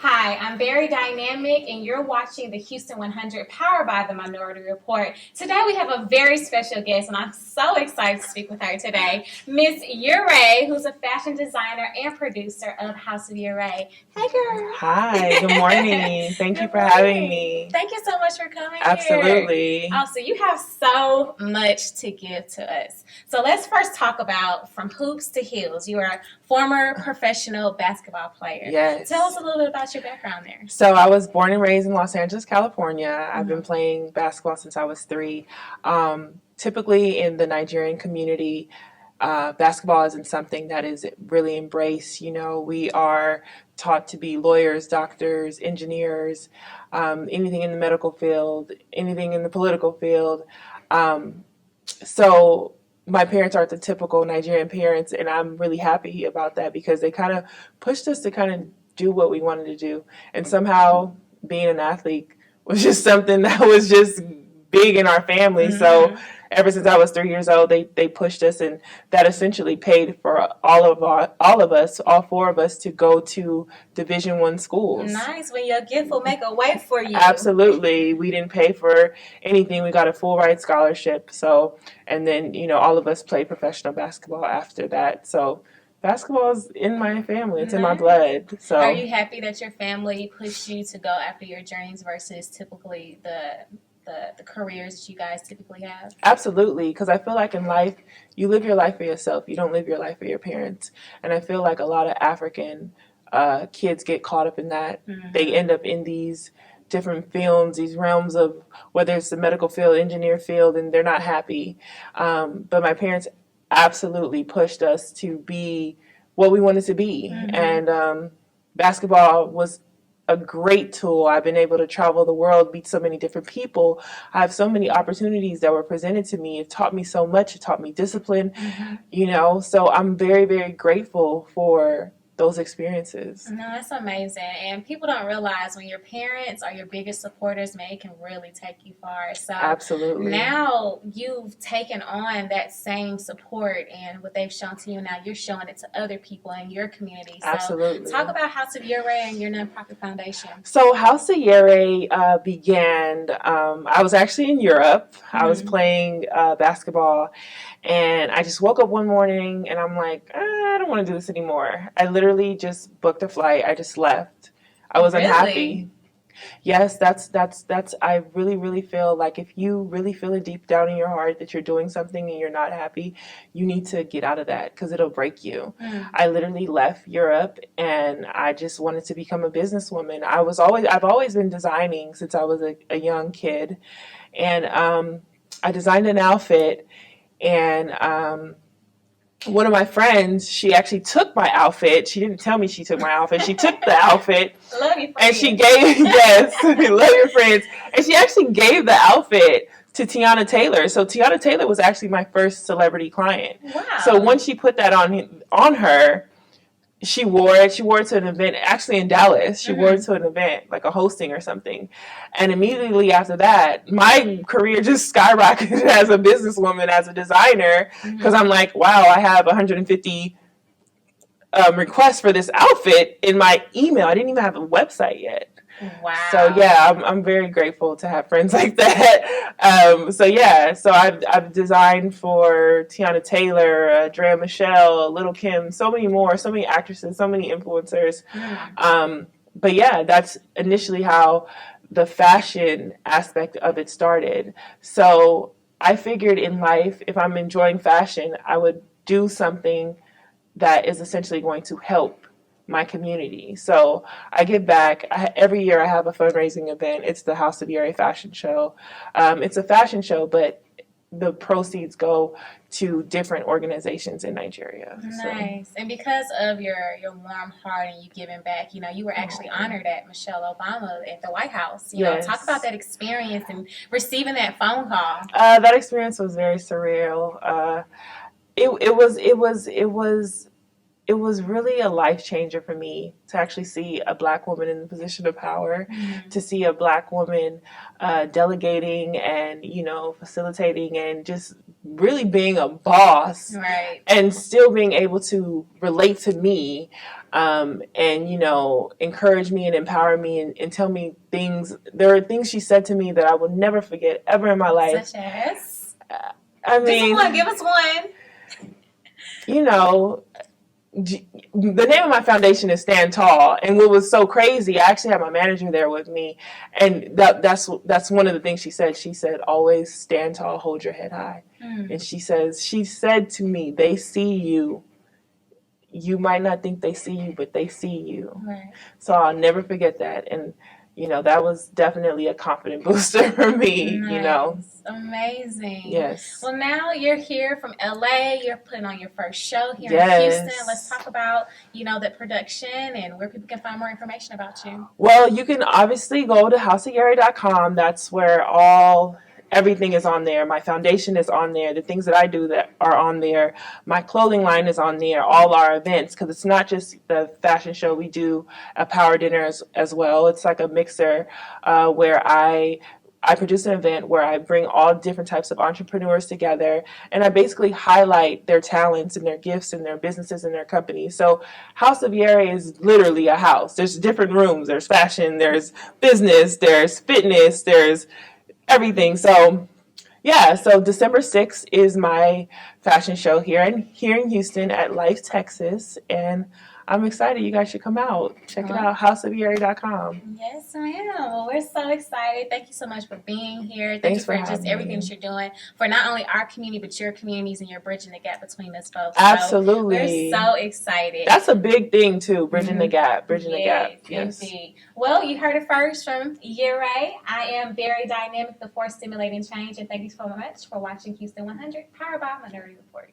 Hi, I'm very dynamic, and you're watching the Houston 100 powered by the Minority Report. Today, we have a very special guest, and I'm so excited to speak with her today, Miss Yere, who's a fashion designer and producer of House of Yere. Hey, girl. Hi, good morning. Thank you for having me. Thank you so much for coming Absolutely. here. Oh, so you have so much to give to us. So let's first talk about from hoops to heels. You are a former professional basketball player. Yes. Tell us a little bit about your background there. So I was born and raised in Los Angeles, California. I've been playing basketball since I was 3. Typically in the Nigerian community, basketball isn't something that is really embraced. You know, we are taught to be lawyers, doctors, engineers, anything in the medical field, anything in the political field. So my parents aren't the typical Nigerian parents, and I'm really happy about that because they kind of pushed us to kind of do what we wanted to do. And somehow being an athlete was just something that was just big in our family. So ever since I was 3 years old, they pushed us, and that essentially paid for all 4 of us to go to Division I schools. Nice. When your gift will make a way for you. Absolutely. We didn't pay for anything. We got a full ride scholarship. So, and then, all of us played professional basketball after that. So basketball is in my family. It's in my blood. So are you happy that your family pushed you to go after your dreams versus typically the careers that you guys typically have? Absolutely, because I feel like in life, you live your life for yourself. You don't live your life for your parents. And I feel like a lot of African kids get caught up in that. They end up in these different films, these realms of whether it's the medical field, engineer field, and they're not happy. But my parents absolutely pushed us to be what we wanted to be. And basketball was a great tool. I've been able to travel the world, meet so many different people. I have so many opportunities that were presented to me. It taught me so much. It taught me discipline, So I'm very, very grateful for those experiences. No, that's amazing. And people don't realize when your parents are your biggest supporters, man, it can really take you far. So absolutely. Now you've taken on that same support, and what they've shown to you, now you're showing it to other people in your community. So absolutely. Talk about House of Yere and your nonprofit foundation. So House of Yere began, I was actually in Europe. I was playing basketball, and I just woke up one morning and I'm like, I don't want to do this anymore. I literally just booked a flight. I just left. I was unhappy. Yes, that's I really, really feel like if you really feel it deep down in your heart that you're doing something and you're not happy, you need to get out of that because it'll break you. I literally left Europe and I just wanted to become a businesswoman. I've always been designing since I was a young kid. And I designed an outfit, and one of my friends, she actually took my outfit. She didn't tell me she took my outfit. She took the outfit. Love you, and she gave, yes, love your friends. And she actually gave the outfit to Tiana Taylor. So Tiana Taylor was actually my first celebrity client. Wow. So when she put that on her, she wore it. She wore it to an event, actually in Dallas. She wore it to an event, like a hosting or something. And immediately after that, my career just skyrocketed as a businesswoman, as a designer, because I'm like, wow, I have 150 requests for this outfit in my email. I didn't even have a website yet. Wow. So yeah, I'm very grateful to have friends like that. So I've designed for Tiana Taylor, Drea Michelle, Little Kim, so many more, so many actresses, so many influencers. But yeah, that's initially how the fashion aspect of it started. So I figured in life, if I'm enjoying fashion, I would do something that is essentially going to help my community. So I give back. Every year I have a fundraising event. It's the House of Yere Fashion Show. It's a fashion show, but the proceeds go to different organizations in Nigeria. Nice. So. And because of your warm heart and you giving back, you were actually honored at Michelle Obama at the White House. Yes. Talk about that experience and receiving that phone call. That experience was very surreal. It was really a life changer for me to actually see a Black woman in the position of power, to see a Black woman delegating and, facilitating and just really being a boss, right, and still being able to relate to me. and, you know, encourage me and empower me and tell me things. There are things she said to me that I will never forget ever in my life. Such as? I mean, Give us one. You know, the name of my foundation is Stand Tall, and what was so crazy, I actually had my manager there with me, and that's one of the things she said. She said, "Always stand tall, hold your head high." And she said to me, "They see you. You might not think they see you, but they see you." Right. So I'll never forget that, and you know, that was definitely a confident booster for me. Nice. You know, amazing. yes. Well, now you're here from LA. You're putting on your first show here Yes. in Houston. Let's talk about, you know, the production and where people can find more information about you. Well, you can obviously go to houseofyere.com. That's where everything is on there. My foundation is on there. The things that I do that are on there. My clothing line is on there. All our events, because it's not just the fashion show. We do a power dinner as well. It's like a mixer where I produce an event where I bring all different types of entrepreneurs together, and I basically highlight their talents and their gifts and their businesses and their companies. So House of Yere is literally a house. There's different rooms. There's fashion, there's business, there's fitness, there's everything. So yeah, so December 6th is my fashion show here in Houston at Life Texas, and I'm excited. You guys should come out. Check it out, houseofyere.com. Yes, ma'am. Well, we're so excited. Thank you so much for being here. Thanks for for just everything that you're doing for not only our community, but your communities, and you're bridging the gap between us folks. Absolutely. So we're so excited. That's a big thing, too, bridging the gap. Bridging the gap. Yes. Indeed. Well, you heard it first from Yere. I am very dynamic, the force stimulating change, and thank you so much for watching Houston 100, powered by Minority Report.